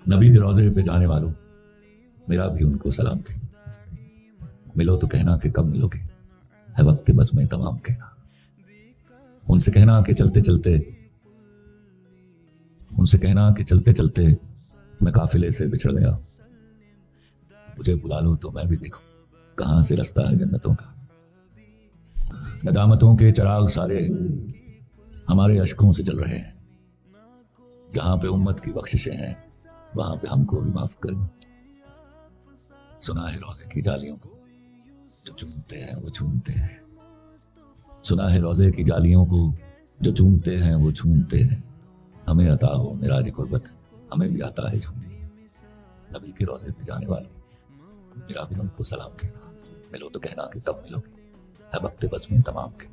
نبی کے روضے پہ جانے والوں، میرا بھی ان کو سلام کہنا، ملو تو کہنا کہ کب ملو گے، ہے وقت بس میں تمام کہنا، ان سے کہنا کہ چلتے چلتے، ان سے کہنا کہ چلتے چلتے میں قافلے سے بچھڑ گیا، مجھے بلا لو تو میں بھی دیکھوں کہاں سے رستہ ہے جنتوں کا، ندامتوں کے چراغ سارے ہمارے اشکوں سے جل رہے ہیں، جہاں پہ امت کی بخششیں ہیں وہاں پہ ہم کو بھی معاف کر، سنا ہے روزے کی جالیوں کو جو چومتے ہیں وہ چھومتے ہیں، سنا ہے روزے کی جالیوں کو جو چومتے ہیں وہ چھومتے ہیں، ہمیں عطا ہو معراج قربت، ہمیں بھی عطا ہے جھومنے، نبی کے روزے پہ جانے والے، میرا بھی ان کو سلام کہنا، ملو تو کہنا کہ کب ملو گے، ہے وقت بس میں تمام کے